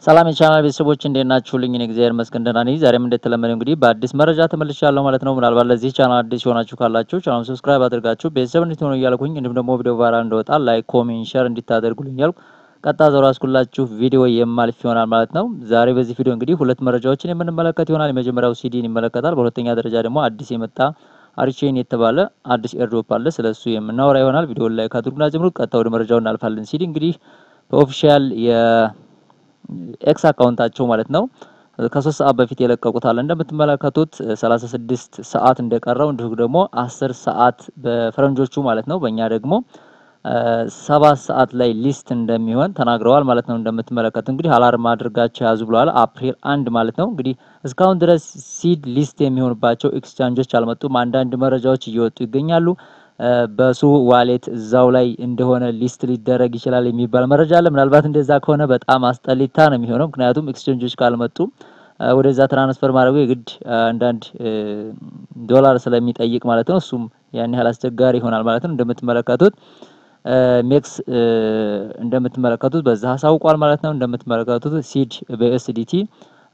ሰላም የቻናል ቤተሰቦች እንዴት ናችሁልኝ? እኔ እግዚአብሔር ይመስገን ደህና ነኝ። ዛሬም እንደተለመደው እንግዲህ በአዲስ መረጃ ተመልሻለሁ ማለት ነው። ምናልባት ለዚህ ቻናል አዲስ ሆናችሁ ካላችሁ ቻናሉን ሰብስክራይብ አድርጋችሁ ቤተሰብ እንድትሆኑ እያልኩኝ እንዲሁም ደግሞ ቪዲዮ ቫይራል እንዲወጣ ላይክ፣ ኮሜንት፣ ሼር እንድታደርጉልኝ እያልኩ ቀጥታ ዞር አስኩላችሁ ቪዲዮ የማልፍ ይሆናል ማለት ነው። ዛሬ በዚህ ቪዲዮ እንግዲህ ሁለት መረጃዎችን የምንመለከት ይሆናል። የመጀመሪያው ሲዲን ይመለከታል። በሁለተኛ ደረጃ ደግሞ አዲስ የመጣ አሪቼን የተባለ አዲስ ኤርድሮፕ አለ። ስለሱ የምናወራ ይሆናል። ቪዲዮ ላይክ አድርጉና ጀምሩ። ቀጥታ ወደ መረጃው እናልፋለን። ሲዲ እንግዲህ በኦፊሻል ኤክስ አካውንታቸው ማለት ነው ከ3 ሰዓት በፊት የለቀቁት አለ። እንደምትመለከቱት 36 ሰዓት እንደቀረው እንዲሁ ደግሞ 10 ሰዓት በፈረንጆቹ ማለት ነው በእኛ ደግሞ 7 ሰዓት ላይ ሊስት እንደሚሆን ተናግረዋል ማለት ነው። እንደምትመለከቱት እንግዲህ አላርም አድርጋችሁ ያዙ ብለዋል። አፕሪል 1 ማለት ነው። እንግዲህ እስካሁን ድረስ ሲድ ሊስት የሚሆንባቸው ኤክስቼንጆች አልመጡም። አንዳንድ መረጃዎች እየወጡ ይገኛሉ። በሱ ዋሌት እዛው ላይ እንደሆነ ሊስት ሊደረግ ይችላል የሚባል መረጃ አለ። ምናልባት እንደዛ ከሆነ በጣም አስጠሊታ ነው የሚሆነው። ምክንያቱም ኤክስቼንጆች ካልመጡ ወደዛ ትራንስፈር ማድረጉ የግድ አንዳንድ ዶላር ስለሚጠይቅ ማለት ነው። እሱም ያን ያህል አስቸጋሪ ይሆናል ማለት ነው። እንደምትመለከቱት ሜክስ እንደምትመለከቱት በዛ አሳውቋል ማለት ነው። እንደምትመለከቱት ሲድ በኤስዲቲ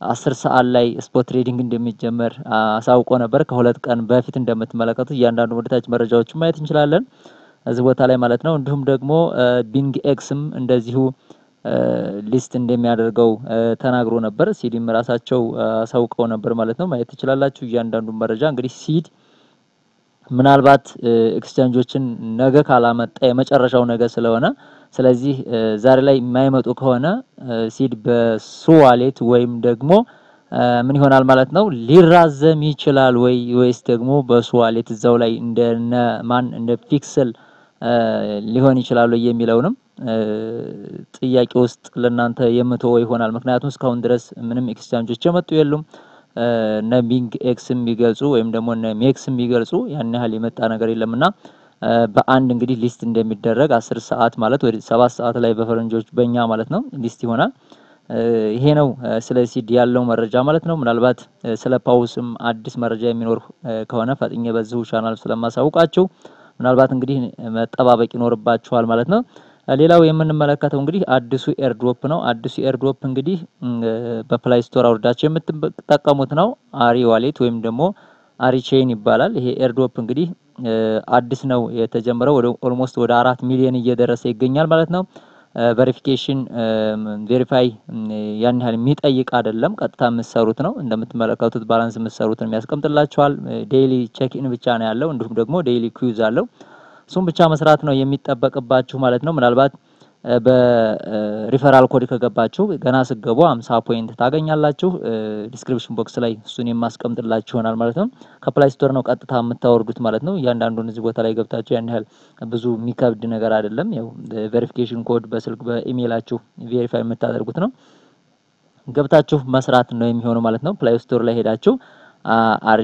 10 ሰዓት ላይ ስፖት ትሬዲንግ እንደሚጀመር አሳውቆ ነበር ከሁለት ቀን በፊት። እንደምትመለከቱት እያንዳንዱ ወደታች መረጃዎችን ማየት እንችላለን እዚህ ቦታ ላይ ማለት ነው። እንዲሁም ደግሞ ቢንግ ኤክስም እንደዚሁ ሊስት እንደሚያደርገው ተናግሮ ነበር። ሲዲም ራሳቸው አሳውቀው ነበር ማለት ነው። ማየት ትችላላችሁ እያንዳንዱ መረጃ እንግዲህ ሲድ ምናልባት ኤክስቼንጆችን ነገ ካላመጣ የመጨረሻው ነገ ስለሆነ ስለዚህ ዛሬ ላይ የማይመጡ ከሆነ ሲድ በሱ ዋሌት ወይም ደግሞ ምን ይሆናል ማለት ነው ሊራዘም ይችላል ወይስ ደግሞ በሱ ዋሌት እዛው ላይ እንደ ፒክሰል ሊሆን ይችላል የሚለውንም ጥያቄ ውስጥ ለናንተ የምተወው ይሆናል። ምክንያቱም እስካሁን ድረስ ምንም ኤክስቼንጆች የመጡ የሉም። እነ ቢንግ ኤክስም ቢገልጹ ወይም ደግሞ እነ ሜክስም ቢገልጹ ያን ያህል የመጣ ነገር የለምና በአንድ እንግዲህ ሊስት እንደሚደረግ 10 ሰዓት ማለት ወደ 7 ሰዓት ላይ በፈረንጆች በእኛ ማለት ነው ሊስት ይሆናል። ይሄ ነው ስለ ሲድ ያለው መረጃ ማለት ነው። ምናልባት ስለ ፓውስም አዲስ መረጃ የሚኖር ከሆነ ፈጥኜ በዚሁ ቻናል ስለማሳውቃችሁ ምናልባት እንግዲህ መጠባበቅ ይኖርባችኋል ማለት ነው። ሌላው የምንመለከተው እንግዲህ አዲሱ ኤርድሮፕ ነው። አዲሱ ኤርድሮፕ እንግዲህ በፕላይ ስቶር አውርዳችሁ የምትጠቀሙት ነው። አሪ ዋሌት ወይም ደግሞ አሪ ቼን ይባላል። ይሄ ኤርድሮፕ እንግዲህ አዲስ ነው የተጀመረው። ወደ ኦልሞስት ወደ 4 ሚሊዮን እየደረሰ ይገኛል ማለት ነው። ቬሪፊኬሽን ቬሪፋይ ያን ያህል የሚጠይቅ አይደለም። ቀጥታ የምትሰሩት ነው። እንደምትመለከቱት ባላንስ የምትሰሩትን የሚያስቀምጥላችኋል። ዴይሊ ቼክ ኢን ብቻ ነው ያለው። እንዲሁም ደግሞ ዴይሊ ኩዊዝ አለው። እሱም ብቻ መስራት ነው የሚጠበቅባችሁ ማለት ነው። ምናልባት በሪፈራል ኮድ ከገባችሁ ገና ስገቡ 50 ፖይንት ታገኛላችሁ። ዲስክሪፕሽን ቦክስ ላይ እሱን የማስቀምጥላችሁ ይሆናል ማለት ነው። ከፕላይ ስቶር ነው ቀጥታ የምታወርዱት ማለት ነው። እያንዳንዱን እዚህ ቦታ ላይ ገብታችሁ ያን ያህል ብዙ የሚከብድ ነገር አይደለም። ያው ቬሪፊኬሽን ኮድ በስልክ በኢሜይላችሁ ቬሪፋይ የምታደርጉት ነው። ገብታችሁ መስራት ነው የሚሆነው ማለት ነው። ፕላይ ስቶር ላይ ሄዳችሁ አሪ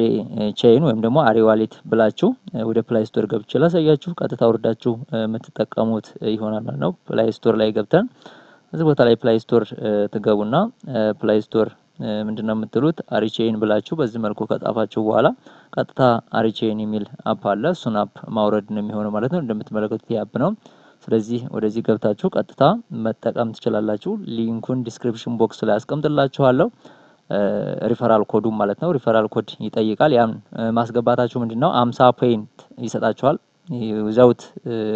ቼን ወይም ደግሞ አሪ ዋሌት ብላችሁ ወደ ፕላይ ስቶር ገብቼ ላሳያችሁ ቀጥታ ወርዳችሁ የምትጠቀሙት ይሆናል ማለት ነው። ፕላይ ስቶር ላይ ገብተን እዚህ ቦታ ላይ ፕላይ ስቶር ትገቡና ፕላይ ስቶር ምንድነው የምትሉት አሪ ቼን ብላችሁ በዚህ መልኩ ከጻፋችሁ በኋላ ቀጥታ አሪ ቼን የሚል አፕ አለ። እሱን አፕ ማውረድ ነው የሚሆነው ማለት ነው። እንደምትመለከቱት አፕ ነው። ስለዚህ ወደዚህ ገብታችሁ ቀጥታ መጠቀም ትችላላችሁ። ሊንኩን ዲስክሪፕሽን ቦክስ ላይ አስቀምጥላችኋለሁ። ሪፈራል ኮዱ ማለት ነው። ሪፈራል ኮድ ይጠይቃል። ያን ማስገባታችሁ ምንድነው 50 ፖይንት ይሰጣችኋል። ዊዛውት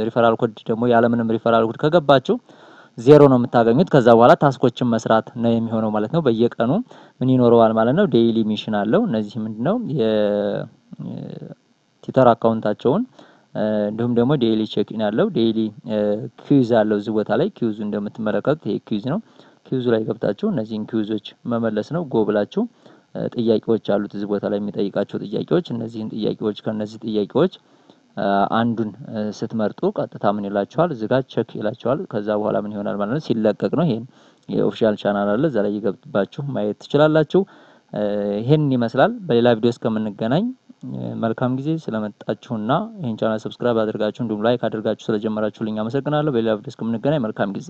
ሪፈራል ኮድ ደግሞ ያለምንም ሪፈራል ኮድ ከገባችሁ 0 ነው የምታገኙት። ከዛ በኋላ ታስኮችን መስራት ነው የሚሆነው ማለት ነው። በየቀኑ ምን ይኖረዋል ማለት ነው ዴይሊ ሚሽን አለው። እነዚህ ምንድነው የትዊተር አካውንታቸውን እንዲሁም ደግሞ ዴይሊ ቼክ ኢን አለው። ዴይሊ ኩዊዝ አለው። እዚህ ቦታ ላይ ኩዊዙ እንደምትመለከቱት ይሄ ኩዊዝ ነው። ኩዊዙ ላይ ገብታችሁ እነዚህን ኩዊዞች መመለስ ነው። ጎ ብላችሁ ጥያቄዎች አሉት እዚህ ቦታ ላይ የሚጠይቃቸው ጥያቄዎች። እነዚህን ጥያቄዎች ከነዚህ ጥያቄዎች አንዱን ስትመርጡ ቀጥታ ምን ይላችኋል እዚህ ጋር ቼክ ይላችኋል። ከዛ በኋላ ምን ይሆናል ማለት ነው ሲለቀቅ ነው። ይሄን የኦፊሻል ቻናል አለ እዛ ላይ ይገብባችሁ ማየት ትችላላችሁ። ይሄን ይመስላል። በሌላ ቪዲዮ እስከምንገናኝ መልካም ጊዜ። ስለመጣችሁና ይሄን ቻናል ሰብስክራይብ አድርጋችሁ እንዲሁም ላይክ አድርጋችሁ ስለጀመራችሁልኝ አመሰግናለሁ። በሌላ ቪዲዮ እስከምንገናኝ መልካም ጊዜ።